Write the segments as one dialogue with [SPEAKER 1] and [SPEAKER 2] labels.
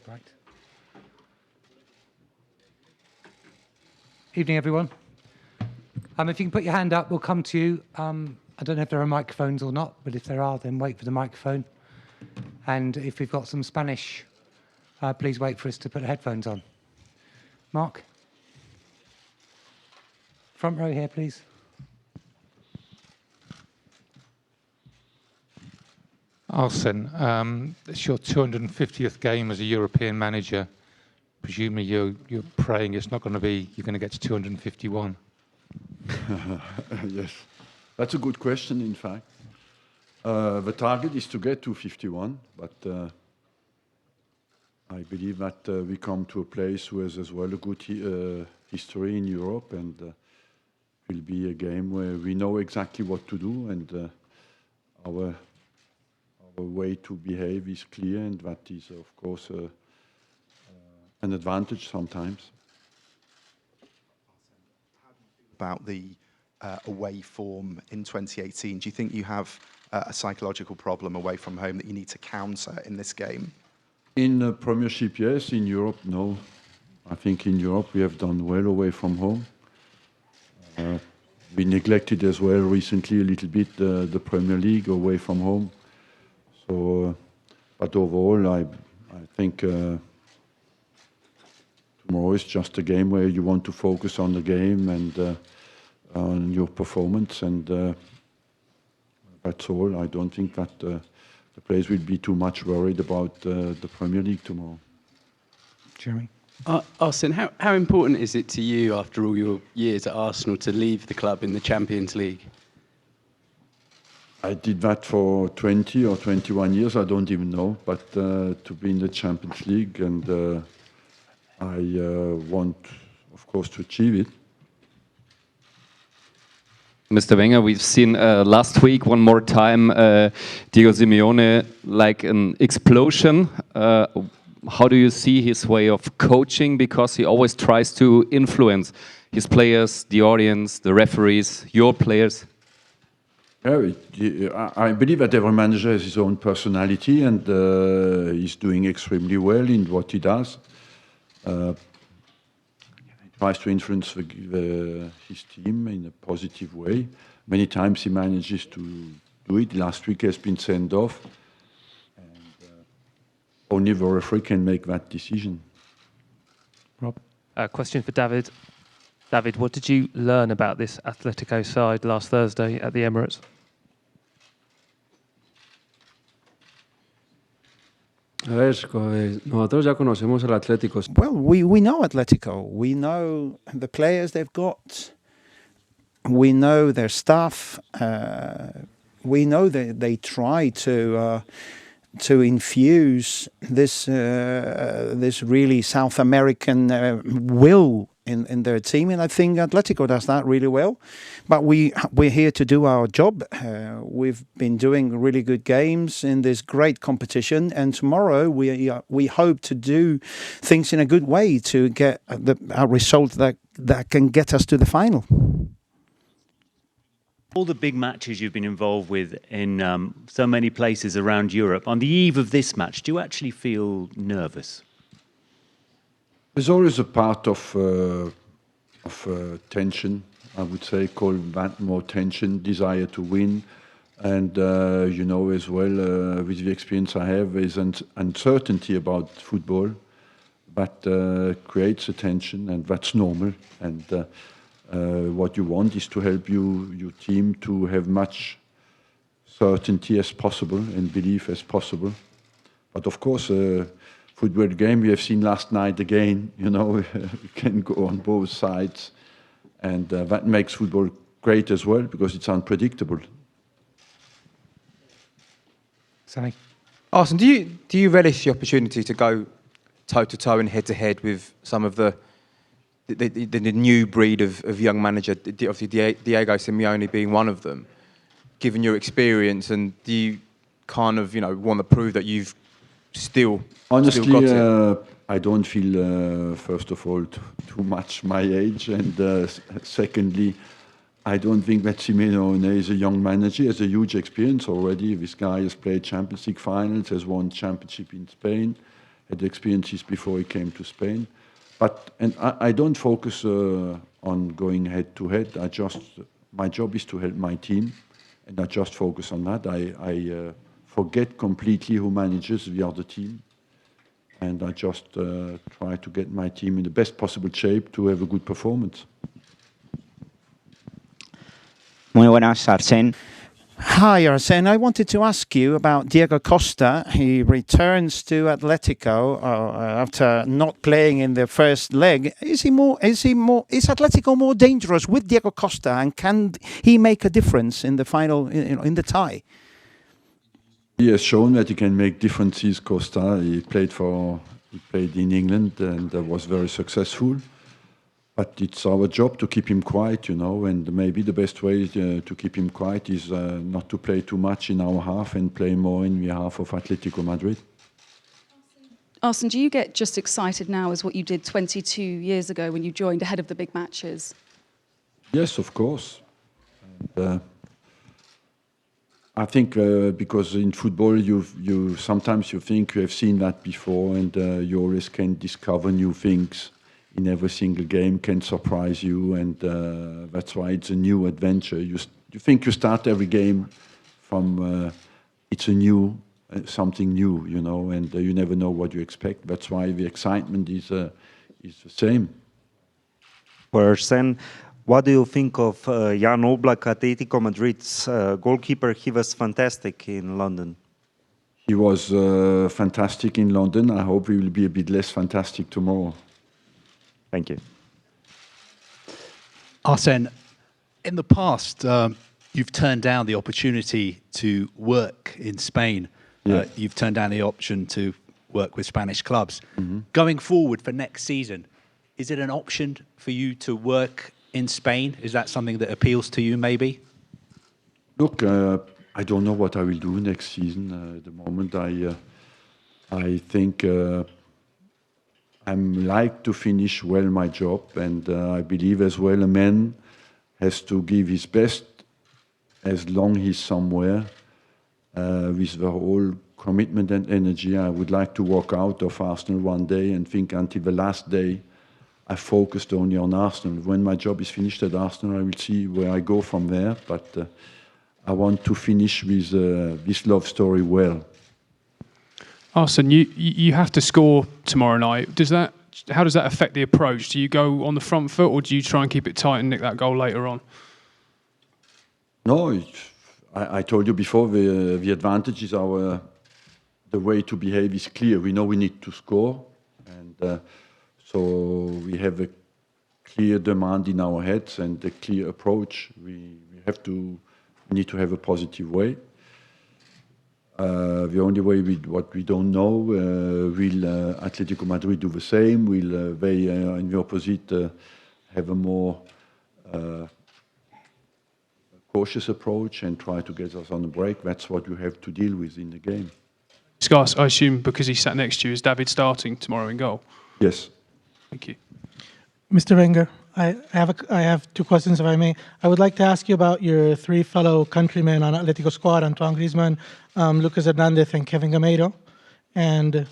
[SPEAKER 1] Right. Evening, everyone. If you can put your hand up, we'll come to you. I don't know if there are microphones or not, but if there are, then wait for the microphone. And if we've got some Spanish, please wait for us to put the headphones on. Mark? Front row here, please.
[SPEAKER 2] Arsene, it's your 250th game as a European manager. Presumably you're praying it's not going to be, you're going to get to 251.
[SPEAKER 3] Yes, that's a good question, in fact. The target is to get to 51, but I believe that we come to a place who has as well a good history in Europe, and will be a game where we know exactly what to do, and our way to behave is clear, and that is, of course, an advantage sometimes.
[SPEAKER 4] About the away form in 2018, do you think you have a psychological problem away from home that you need to counter in this game?
[SPEAKER 3] In the Premiership, yes. In Europe, no. I think in Europe we have done well away from home. We neglected as well recently a little bit the Premier League away from home. So, but overall, I think tomorrow is just a game where you want to focus on the game and on your performance, and that's all. I don't think that the players will be too much worried about the Premier League tomorrow.
[SPEAKER 1] Jeremy?
[SPEAKER 5] Arsene, how important is it to you, after all your years at Arsenal, to leave the club in the Champions League?
[SPEAKER 3] I did that for 20 or 21 years, I don't even know, but to be in the Champions League, and I want, of course, to achieve it.
[SPEAKER 6] Mr. Wenger, we've seen last week one more time Diego Simeone like an explosion. How do you see his way of coaching? Because he always tries to influence his players, the audience, the referees, your players.
[SPEAKER 3] Yeah, I believe that every manager has his own personality, and he's doing extremely well in what he does. He tries to influence his team in a positive way. Many times he manages to do it. Last week he has been sent off, and only the referee can make that decision.
[SPEAKER 7] Rob? Question for David. David, what did you learn about this Atletico side last Thursday at the Emirates?
[SPEAKER 8] Nosotros ya conocemos al Atlético.
[SPEAKER 9] Well, we know Atletico. We know the players they've got. We know their staff. We know that they try to infuse this really South American will in their team, and I think Atletico does that really well. But we're here to do our job. We've been doing really good games in this great competition, and tomorrow we hope to do things in a good way to get a result that can get us to the final.
[SPEAKER 10] All the big matches you've been involved with in so many places around Europe, on the eve of this match, do you actually feel nervous?
[SPEAKER 3] There's always a part of tension, I would say, call that more tension, desire to win. And, you know, as well, with the experience I have, there's an uncertainty about football that creates a tension, and that's normal. And what you want is to help your team to have much certainty as possible and belief as possible. But of course, football game we have seen last night again, you know, it can go on both sides, and that makes football great as well, because it's unpredictable.
[SPEAKER 1] Sammy?
[SPEAKER 11] Arsene, do you relish the opportunity to go toe-to-toe and head-to-head with some of the new breed of young manager, obviously Diego Simeone being one of them, given your experience, and do you kind of, you know, want to prove that you've still
[SPEAKER 3] honestly
[SPEAKER 11] got it?
[SPEAKER 3] I don't feel first of all too much my age, and secondly, I don't think that Simeone is a young manager. He has a huge experience already. This guy has played Champions League finals, has won championship in Spain, had experiences before he came to Spain. And I don't focus on going head to head. My job is to help my team, and I just focus on that. I forget completely who manages the other team, and I just try to get my team in the best possible shape to have a good performance.
[SPEAKER 12] Muy buenas, Arsene.
[SPEAKER 9] Hi, Arsene. I wanted to ask you about Diego Costa. He returns to Atletico after not playing in the first leg. Is Atletico more dangerous with Diego Costa, and can he make a difference in the final, in the tie?
[SPEAKER 3] He has shown that he can make differences. Costa, he played in England and was very successful. But it's our job to keep him quiet, and maybe the best way to keep him quiet is not to play too much in our half and play more in the half of Atletico Madrid.
[SPEAKER 13] Arsene, do you get just excited now as what you did 22 years ago when you joined ahead of the big matches?
[SPEAKER 3] Yes, of course. And, I think because in football, sometimes you think you have seen that before, and you always can discover new things. In every single game can surprise you, and that's why it's a new adventure. You think you start every game from it's something new, and you never know what you expect. That's why the excitement is the same.
[SPEAKER 14] For Arsene, what do you think of Jan Oblak, Atletico Madrid's goalkeeper? He was fantastic in London.
[SPEAKER 3] He was fantastic in London. I hope he will be a bit less fantastic tomorrow.
[SPEAKER 14] Thank you.
[SPEAKER 15] Arsene, in the past, you've turned down the opportunity to work in Spain.
[SPEAKER 3] Yeah.
[SPEAKER 15] You've turned down the option to work with Spanish clubs.
[SPEAKER 3] Mm-hmm.
[SPEAKER 15] Going forward for next season, is it an option for you to work in Spain? Is that something that appeals to you, maybe?
[SPEAKER 3] Look, I don't know what I will do next season. At the moment, I think I like to finish well my job, and I believe as well a man has to give his best as long he's somewhere with the whole commitment and energy. I would like to walk out of Arsenal one day and think until the last day I focused only on Arsenal. When my job is finished at Arsenal, I will see where I go from there, but I want to finish with this love story well.
[SPEAKER 16] Arsene, you have to score tomorrow night. How does that affect the approach? Do you go on the front foot, or do you try and keep it tight and nick that goal later on?
[SPEAKER 3] No, I told you before, the advantage is the way to behave is clear. We know we need to score, and so we have a clear demand in our heads and a clear approach. We need to have a positive way. The only way what we don't know, will Atletico Madrid do the same? Will they, in the opposite, have a more cautious approach and try to get us on the break? That's what you have to deal with in the game.
[SPEAKER 16] Scars, I assume because he sat next to you, is David starting tomorrow in goal?
[SPEAKER 3] Yes.
[SPEAKER 16] Thank you.
[SPEAKER 17] Mr. Wenger, I have two questions, if I may. I would like to ask you about your three fellow countrymen on Atletico squad, Antoine Griezmann, Lucas Hernandez, and Kevin Gameiro. And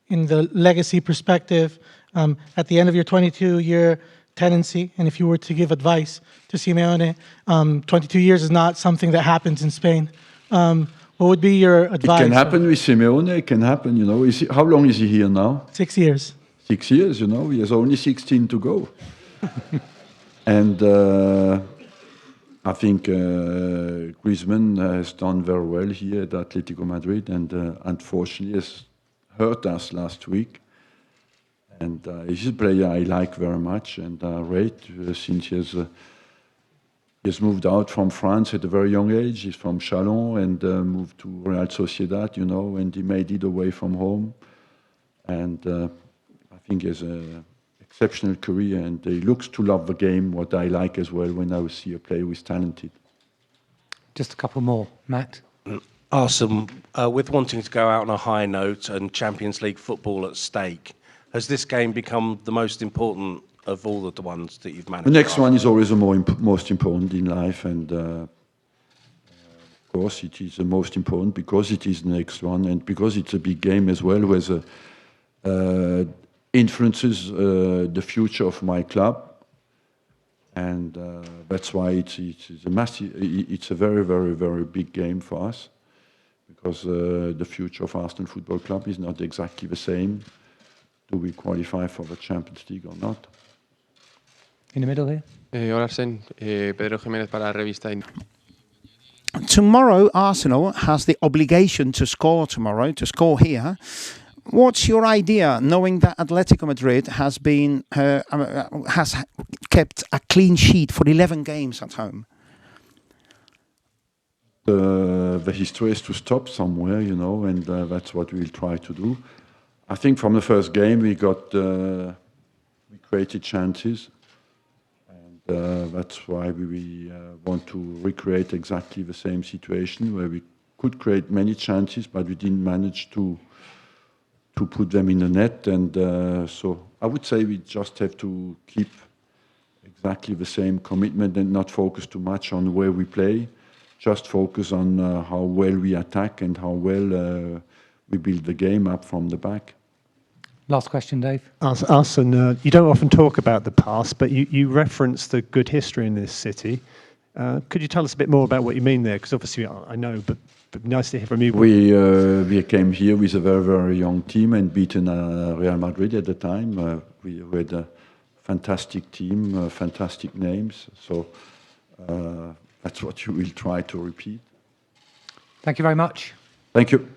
[SPEAKER 17] in the legacy perspective, at the end of your 22-year tenancy, and if you were to give advice to Simeone, 22 years is not something that happens in Spain. What would be your advice?
[SPEAKER 3] It can happen with Simeone, it can happen, how long is he here now?
[SPEAKER 17] 6 years.
[SPEAKER 3] 6 years, he has only 16 to go. And I think Griezmann has done very well here at Atletico Madrid, and unfortunately has hurt us last week. And he's a player I like very much and rate since he has moved out from France at a very young age. He's from Chalon and moved to Real Sociedad, and he made it away from home. And I think he has an exceptional career, and he looks to love the game, what I like as well when I see a player who is talented.
[SPEAKER 1] Just a couple more. Matt?
[SPEAKER 18] Arsene, with wanting to go out on a high note and Champions League football at stake, has this game become the most important of all of the ones that you've managed?
[SPEAKER 3] The next one is always the most important in life, and of course it is the most important because it is the next one, and because it's a big game as well, with influences the future of my club. And that's why it's a massive, it's a very, very, very big game for us, because the future of Arsenal Football Club is not exactly the same. Do we qualify for the Champions League or not?
[SPEAKER 1] In the middle here.
[SPEAKER 19] Hola Arsene, Pedro Jiménez para la revista.
[SPEAKER 9] Tomorrow, Arsenal has the obligation to score tomorrow, to score here. What's your idea, knowing that Atletico Madrid has been has kept a clean sheet for 11 games at home?
[SPEAKER 3] The history is to stop somewhere, you know, and that's what we'll try to do. I think from the first game we created chances, and that's why we want to recreate exactly the same situation where we could create many chances, but we didn't manage to put them in the net. And so I would say we just have to keep exactly the same commitment and not focus too much on where we play, just focus on how well we attack and how well we build the game up from the back.
[SPEAKER 1] Last question, Dave.
[SPEAKER 20] Arsene, you don't often talk about the past, but you reference the good history in this city. Could you tell us a bit more about what you mean there? Because obviously I know, but nice to hear from you.
[SPEAKER 3] We came here with a very, very young team and beaten Real Madrid at the time. We had a fantastic team, fantastic names. So that's what you will try to repeat.
[SPEAKER 1] Thank you very much.
[SPEAKER 3] Thank you.